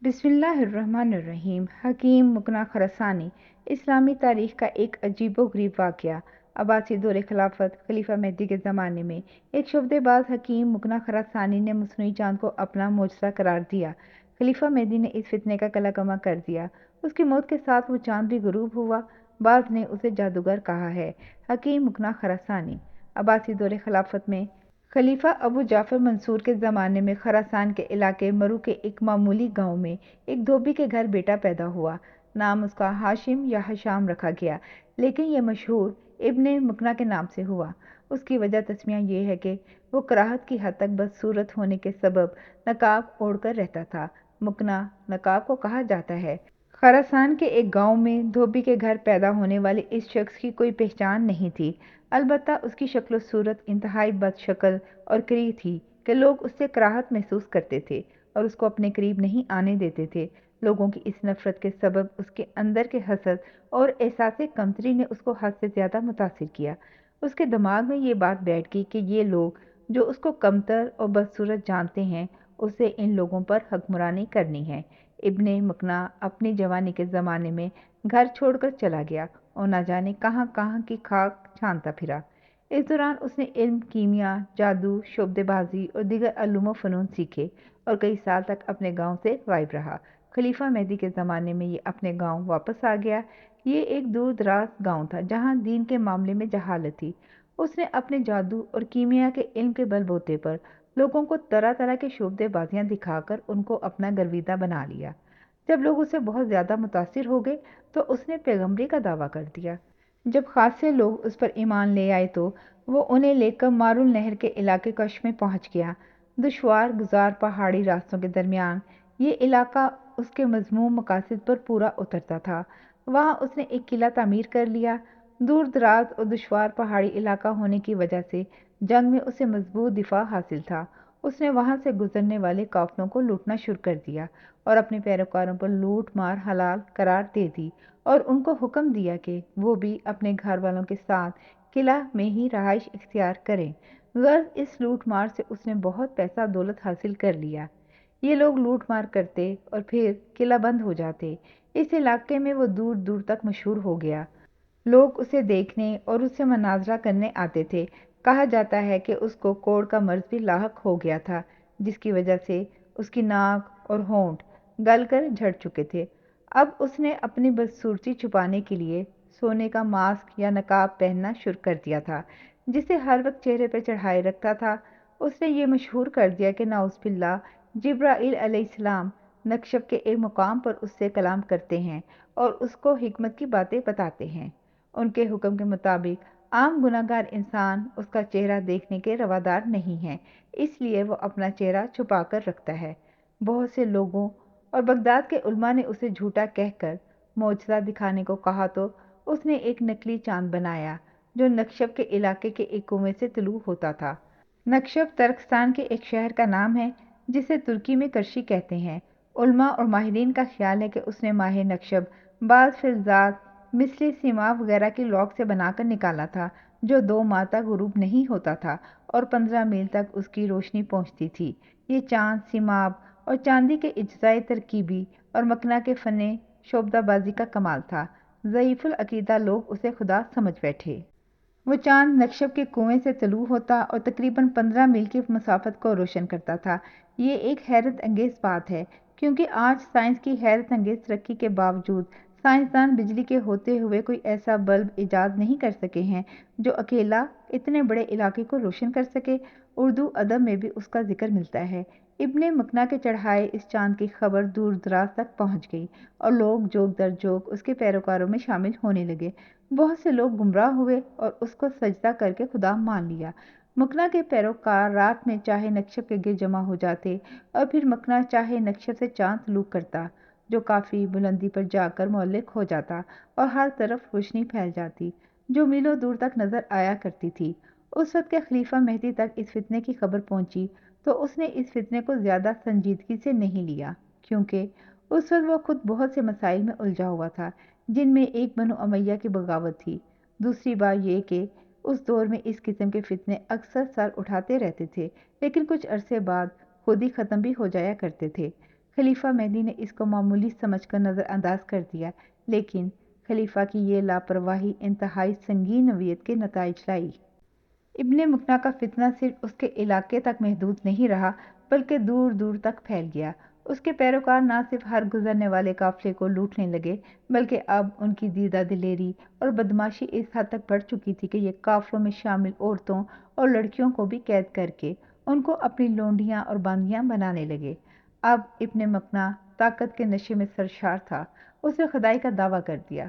بسم اللہ الرحمن الرحیم۔ حکیم مکنہ خراسانی اسلامی تاریخ کا ایک عجیب و غریب واقعہ۔ عباسی دور خلافت خلیفہ مہدی کے زمانے میں ایک شعبدے باز حکیم مکنہ خراسانی نے مصنوعی چاند کو اپنا معجزہ قرار دیا۔ خلیفہ مہدی نے اس فتنے کا قلع کما کر دیا۔ اس کی موت کے ساتھ وہ چاند بھی غروب ہوا۔ بعض نے اسے جادوگر کہا ہے۔ حکیم مکنہ خراسانی عباسی دور خلافت میں خلیفہ ابو جعفر منصور کے زمانے میں خراسان کے علاقے مرو کے ایک معمولی گاؤں میں ایک دھوبی کے گھر بیٹا پیدا ہوا۔ نام اس کا ہاشم یا ہشام رکھا گیا، لیکن یہ مشہور ابن مکنہ کے نام سے ہوا۔ اس کی وجہ تسمیہ یہ ہے کہ وہ کراہت کی حد تک بدصورت ہونے کے سبب نقاب اوڑھ کر رہتا تھا۔ مکنہ نقاب کو کہا جاتا ہے۔ خراسان کے ایک گاؤں میں دھوبی کے گھر پیدا ہونے والے اس شخص کی کوئی پہچان نہیں تھی، البتہ اس کی شکل و صورت انتہائی بد شکل اور کریہ تھی کہ لوگ اس سے کراہت محسوس کرتے تھے اور اس کو اپنے قریب نہیں آنے دیتے تھے۔ لوگوں کی اس نفرت کے سبب اس کے اندر کے حسد اور احساس کمتری نے اس کو حد سے زیادہ متاثر کیا۔ اس کے دماغ میں یہ بات بیٹھ گئی کہ یہ لوگ جو اس کو کمتر اور بدصورت جانتے ہیں، اسے ان لوگوں پر حکمرانی کرنی ہے۔ ابن مکنہ اپنی جوانی کے زمانے میں گھر چھوڑ کر چلا گیا اور نہ جانے کہاں کہاں کی خاک چھانتا پھرا۔ اس دوران اس نے علم، کیمیا، جادو، شعبدے بازی اور دیگر علوم و فنون سیکھے اور کئی سال تک اپنے گاؤں سے غائب رہا۔ خلیفہ مہدی کے زمانے میں یہ اپنے گاؤں واپس آ گیا۔ یہ ایک دور دراز گاؤں تھا جہاں دین کے معاملے میں جہالت تھی۔ اس نے اپنے جادو اور کیمیا کے علم کے بل بوتے پر لوگوں کو طرح طرح کے شعبدے بازیاں دکھا کر ان کو اپنا گرویدہ بنا لیا۔ جب لوگ اس سے بہت زیادہ متاثر ہو گئے تو اس نے پیغمبری کا دعویٰ کر دیا۔ جب خاصے لوگ اس پر ایمان لے آئے تو وہ انہیں لے کر مارول نہر کے علاقے کش میں پہنچ گیا۔ دشوار گزار پہاڑی راستوں کے درمیان یہ علاقہ اس کے مذموم مقاصد پر پورا اترتا تھا۔ وہاں اس نے ایک قلعہ تعمیر کر لیا۔ دور دراز اور دشوار پہاڑی علاقہ ہونے کی وجہ سے جنگ میں اسے مضبوط دفاع حاصل تھا۔ اس نے وہاں سے گزرنے والے قافلوں کو لوٹنا شروع کر دیا اور اپنے پیروکاروں پر لوٹ مار حلال قرار دے دی اور ان کو حکم دیا کہ وہ بھی اپنے گھر والوں کے ساتھ قلعہ میں ہی رہائش اختیار کریں۔ غرض اس لوٹ مار سے اس نے بہت پیسہ دولت حاصل کر لیا۔ یہ لوگ لوٹ مار کرتے اور پھر قلعہ بند ہو جاتے۔ اس علاقے میں وہ دور دور تک مشہور ہو گیا۔ لوگ اسے دیکھنے اور اس سے مناظرہ کرنے آتے تھے۔ کہا جاتا ہے کہ اس کو کوڑ کا مرض بھی لاحق ہو گیا تھا، جس کی وجہ سے اس کی ناک اور ہونٹ گل کر جھڑ چکے تھے۔ اب اس نے اپنی بدصورتی چھپانے کے لیے سونے کا ماسک یا نقاب پہننا شروع کر دیا تھا، جسے ہر وقت چہرے پر چڑھائے رکھتا تھا۔ اس نے یہ مشہور کر دیا کہ نعوذ باللہ جبرائیل علیہ السلام نکشف کے ایک مقام پر اس سے کلام کرتے ہیں اور اس کو حکمت کی باتیں بتاتے ہیں۔ ان کے حکم کے مطابق عام گناہگار انسان اس کا چہرہ دیکھنے کے روادار نہیں ہیں، اس لیے وہ اپنا چہرہ چھپا کر رکھتا ہے۔ بہت سے لوگوں اور بغداد کے علماء نے اسے جھوٹا کہہ کر معجزہ دکھانے کو کہا تو اس نے ایک نقلی چاند بنایا جو نکشف کے علاقے کے ایک کنویں سے طلوع ہوتا تھا۔ نکشف ترکستان کے ایک شہر کا نام ہے جسے ترکی میں کرشی کہتے ہیں۔ علماء اور ماہرین کا خیال ہے کہ اس نے ماہ نکشف بعض فلزات مثل سیماب وغیرہ کی لوک سے بنا کر نکالا تھا جو 2 ماہ تک غروب نہیں ہوتا تھا اور 15 میل تک اس کی روشنی پہنچتی تھی۔ یہ چاند سیماب اور چاندی کے اجزائے ترکیبی اور مکنہ کے فن شعبدہ بازی کا کمال تھا۔ ضعیف العقیدہ لوگ اسے خدا سمجھ بیٹھے۔ وہ چاند نکشف کے کنویں سے طلوع ہوتا اور تقریباً 15 میل کی مسافت کو روشن کرتا تھا۔ یہ ایک حیرت انگیز بات ہے کیونکہ آج سائنس کی حیرت انگیز ترقی کے باوجود سائنسدان بجلی کے ہوتے ہوئے کوئی ایسا بلب ایجاد نہیں کر سکے ہیں جو اکیلا اتنے بڑے علاقے کو روشن کر سکے۔ اردو ادب میں بھی اس کا ذکر ملتا ہے۔ ابن مکنہ کے چڑھائے اس چاند کی خبر دور دراز تک پہنچ گئی اور لوگ جوگ در جوگ اس کے پیروکاروں میں شامل ہونے لگے۔ بہت سے لوگ گمراہ ہوئے اور اس کو سجدہ کر کے خدا مان لیا۔ مکنہ کے پیروکار رات میں چاہے نکشف کے گرد جمع ہو جاتے اور پھر مکنہ چاہے نکشف سے چاند طلوع کرتا جو کافی بلندی پر جا کر معلق ہو جاتا اور ہر طرف روشنی پھیل جاتی جو میلوں دور تک نظر آیا کرتی تھی۔ اس وقت کے خلیفہ مہدی تک اس فتنے کی خبر پہنچی تو اس نے اس فتنے کو زیادہ سنجیدگی سے نہیں لیا، کیونکہ اس وقت وہ خود بہت سے مسائل میں الجھا ہوا تھا، جن میں ایک بنو امیہ کی بغاوت تھی۔ دوسری بات یہ کہ اس دور میں اس قسم کے فتنے اکثر سر اٹھاتے رہتے تھے لیکن کچھ عرصے بعد خود ہی ختم بھی ہو جایا کرتے تھے۔ خلیفہ مہدی نے اس کو معمولی سمجھ کر نظر انداز کر دیا، لیکن خلیفہ کی یہ لاپرواہی انتہائی سنگین نوعیت کے نتائج لائی۔ ابن مکنا کا فتنہ صرف اس کے علاقے تک محدود نہیں رہا بلکہ دور دور تک پھیل گیا۔ اس کے پیروکار نہ صرف ہر گزرنے والے قافلے کو لوٹنے لگے بلکہ اب ان کی دیدہ دلیری اور بدماشی اس حد تک بڑھ چکی تھی کہ یہ قافلوں میں شامل عورتوں اور لڑکیوں کو بھی قید کر کے ان کو اپنی لونڈیاں اور باندیاں بنانے لگے۔ اب ابن مکنا طاقت کے نشے میں سرشار تھا۔ اس نے خدائی کا دعویٰ کر دیا۔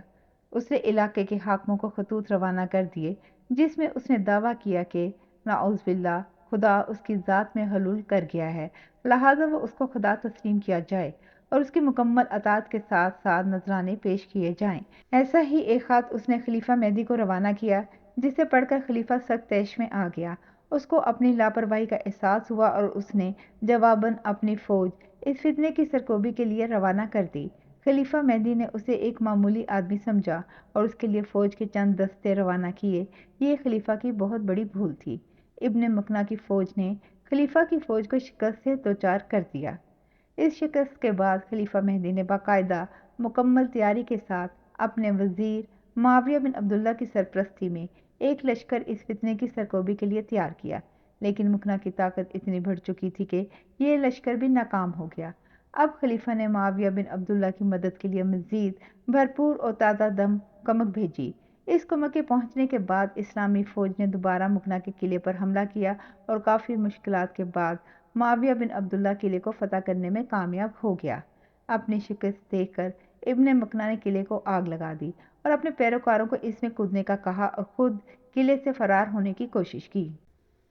اس نے علاقے کے حاکموں کو خطوط روانہ کر دیے جس میں اس نے دعویٰ کیا کہ نعوذ باللہ خدا اس کی ذات میں حلول کر گیا ہے، لہٰذا وہ اس کو خدا تسلیم کیا جائے اور اس کی مکمل اطاعت کے ساتھ ساتھ نذرانے پیش کیے جائیں۔ ایسا ہی ایک خط اس نے خلیفہ مہدی کو روانہ کیا جسے پڑھ کر خلیفہ سخت طیش میں آ گیا۔ اس کو اپنی لاپرواہی کا احساس ہوا اور اس نے جواباً اپنی فوج اس فتنے کی سرکوبی کے لیے روانہ کر دی۔ خلیفہ مہدی نے اسے ایک معمولی آدمی سمجھا اور اس کے لیے فوج کے چند دستے روانہ کیے۔ یہ خلیفہ کی بہت بڑی بھول تھی۔ ابن مکنا کی فوج نے خلیفہ کی فوج کو شکست سے دوچار کر دیا۔ اس شکست کے بعد خلیفہ مہدی نے باقاعدہ مکمل تیاری کے ساتھ اپنے وزیر معاویہ بن عبداللہ کی سرپرستی میں ایک لشکر اس فتنے کی سرکوبی کے لیے تیار کیا، لیکن مکنا کی طاقت اتنی بڑھ چکی تھی کہ یہ لشکر بھی ناکام ہو گیا۔ اب خلیفہ نے معاویہ بن عبداللہ کی مدد کے لیے مزید بھرپور اور تازہ دم کمک بھیجی۔ اس کمک کے پہنچنے کے بعد اسلامی فوج نے دوبارہ مکنا کے قلعے پر حملہ کیا اور کافی مشکلات کے بعد معاویہ بن عبداللہ قلعے کو فتح کرنے میں کامیاب ہو گیا۔ اپنی شکست دیکھ کر ابن مکنا نے قلعے کو آگ لگا دی اور اپنے پیروکاروں کو اس میں کودنے کا کہا اور خود قلعے سے فرار ہونے کی کوشش کی۔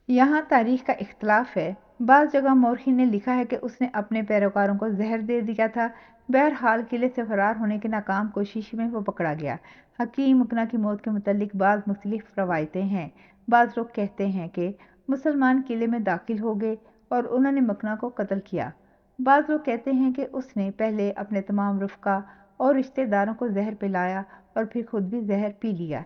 یہاں تاریخ کا اختلاف ہے۔ بعض جگہ مورخین نے لکھا ہے کہ اس نے اپنے پیروکاروں کو زہر دے دیا تھا۔ بہرحال قلعے سے فرار ہونے کی ناکام کوشش میں وہ پکڑا گیا۔ حکیم مکنا کی موت کے متعلق بعض مختلف روایتیں ہیں۔ بعض لوگ کہتے ہیں کہ مسلمان قلعے میں داخل ہو گئے اور انہوں نے مکنا کو قتل کیا۔ بعض لوگ کہتے ہیں کہ اس نے پہلے اپنے تمام رفقا اور رشتہ داروں کو زہر پلایا اور پھر خود بھی زہر پی لیا۔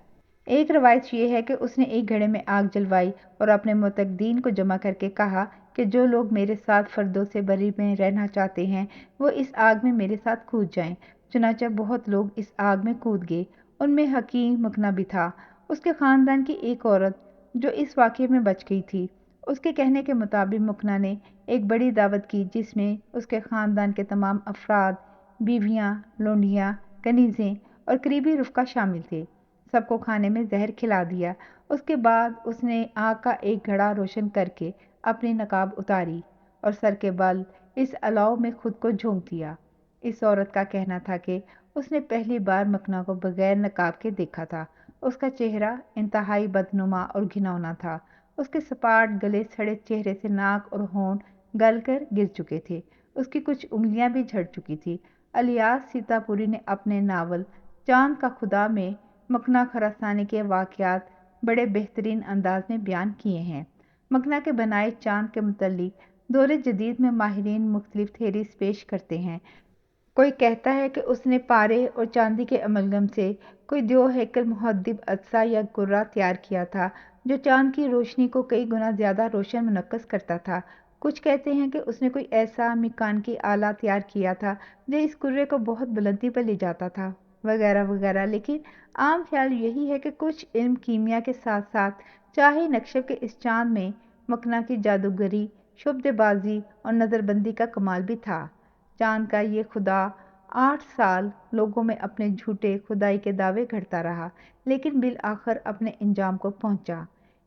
ایک روایت یہ ہے کہ اس نے ایک گھڑے میں آگ جلوائی اور اپنے معتقدین کو جمع کر کے کہا کہ جو لوگ میرے ساتھ فردوس بری میں رہنا چاہتے ہیں وہ اس آگ میں میرے ساتھ کود جائیں۔ چنانچہ بہت لوگ اس آگ میں کود گئے، ان میں حکیم مکنا بھی تھا۔ اس کے خاندان کی ایک عورت جو اس واقعے میں بچ گئی تھی، اس کے کہنے کے مطابق مکنا نے ایک بڑی دعوت کی جس میں اس کے خاندان کے تمام افراد، بیویاں، لونڈیاں، کنیزیں اور قریبی رفقا شامل تھے۔ سب کو کھانے میں زہر کھلا دیا۔ اس کے بعد اس نے آگ کا ایک گھڑا روشن کر کے اپنی نقاب اتاری اور سر کے بل اس الاؤ میں خود کو جھونک دیا۔ اس عورت کا کہنا تھا کہ اس نے پہلی بار مکنا کو بغیر نقاب کے دیکھا تھا۔ اس کا چہرہ انتہائی بدنما اور گھناؤنا تھا۔ اس کے سپاٹ گلے سڑے چہرے سے ناک اور ہونٹ گل کر گر چکے تھے۔ اس کی کچھ انگلیاں بھی جھڑ چکی تھی۔ الیاس سیتا پوری نے اپنے ناول چاند کا خدا میں مکنا خراسانی کے واقعات بڑے بہترین انداز میں بیان کیے ہیں۔ مکنا کے بنائے چاند کے متعلق دور جدید میں ماہرین مختلف تھیریز پیش کرتے ہیں۔ کوئی کہتا ہے کہ اس نے پارے اور چاندی کے املگم سے کوئی دیو ہیکل محدب عدسہ یا کرہ تیار کیا تھا جو چاند کی روشنی کو کئی گنا زیادہ روشن منعکس کرتا تھا۔ کچھ کہتے ہیں کہ اس نے کوئی ایسا میکانیکی آلہ تیار کیا تھا جو اس کرے کو بہت بلندی پر لے جاتا تھا، وغیرہ وغیرہ۔ لیکن عام خیال یہی ہے کہ کچھ علم کیمیا کے ساتھ ساتھ چاہے نقشب کے اس چاند میں مکنا کی جادوگری، شبدے بازی اور نظر بندی کا کمال بھی تھا۔ چاند کا یہ خدا 8 سال لوگوں میں اپنے جھوٹے خدائی کے دعوے گھڑتا رہا، لیکن بالآخر اپنے انجام کو پہنچا۔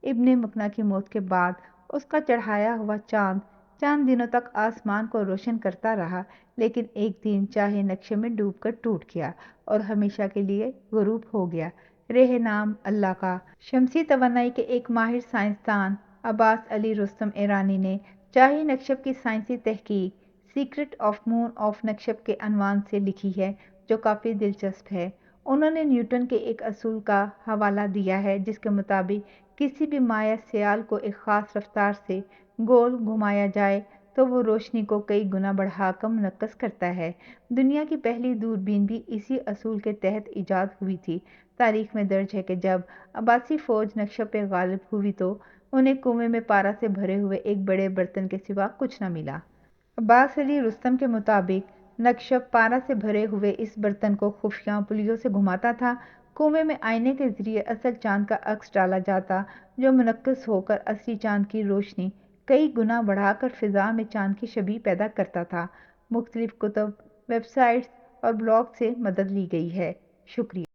ابن مکنا کی موت کے بعد اس کا چڑھایا ہوا چاند چند دنوں تک آسمان کو روشن کرتا رہا، لیکن ایک دن چاہے نقشے میں ڈوب کر ٹوٹ گیا اور ہمیشہ کے لیے غروب ہو گیا۔ رہ نام اللہ کا شمسی توانائی کے ایک ماہر سائنسدان عباس علی رستم ایرانی نے چاہے نقشب کی سائنسی تحقیق سیکرٹ آف مون آف نقشب کے عنوان سے لکھی ہے جو کافی دلچسپ ہے۔ انہوں نے نیوٹن کے ایک اصول کا حوالہ دیا ہے جس کے مطابق کسی بھی مائع سیال کو ایک خاص رفتار سے گول گھمایا جائے تو وہ روشنی کو کئی گنا بڑھا کر منعکس کرتا ہے۔ دنیا کی پہلی دوربین بھی اسی اصول کے تحت ایجاد ہوئی تھی۔ تاریخ میں درج ہے کہ جب عباسی فوج نقشب پہ غالب ہوئی تو انہیں کنویں میں پارا سے بھرے ہوئے ایک بڑے برتن کے سوا کچھ نہ ملا۔ عباس علی رستم کے مطابق نکشف پارا سے بھرے ہوئے اس برتن کو خفیہ پلیوں سے گھماتا تھا۔ کنویں میں آئینے کے ذریعے اصل چاند کا عکس ڈالا جاتا، جو منعکس ہو کر اصلی چاند کی روشنی کئی گنا بڑھا کر فضا میں چاند کی شبیہ پیدا کرتا تھا۔ مختلف کتب، ویب سائٹس اور بلاگ سے مدد لی گئی ہے۔ شکریہ۔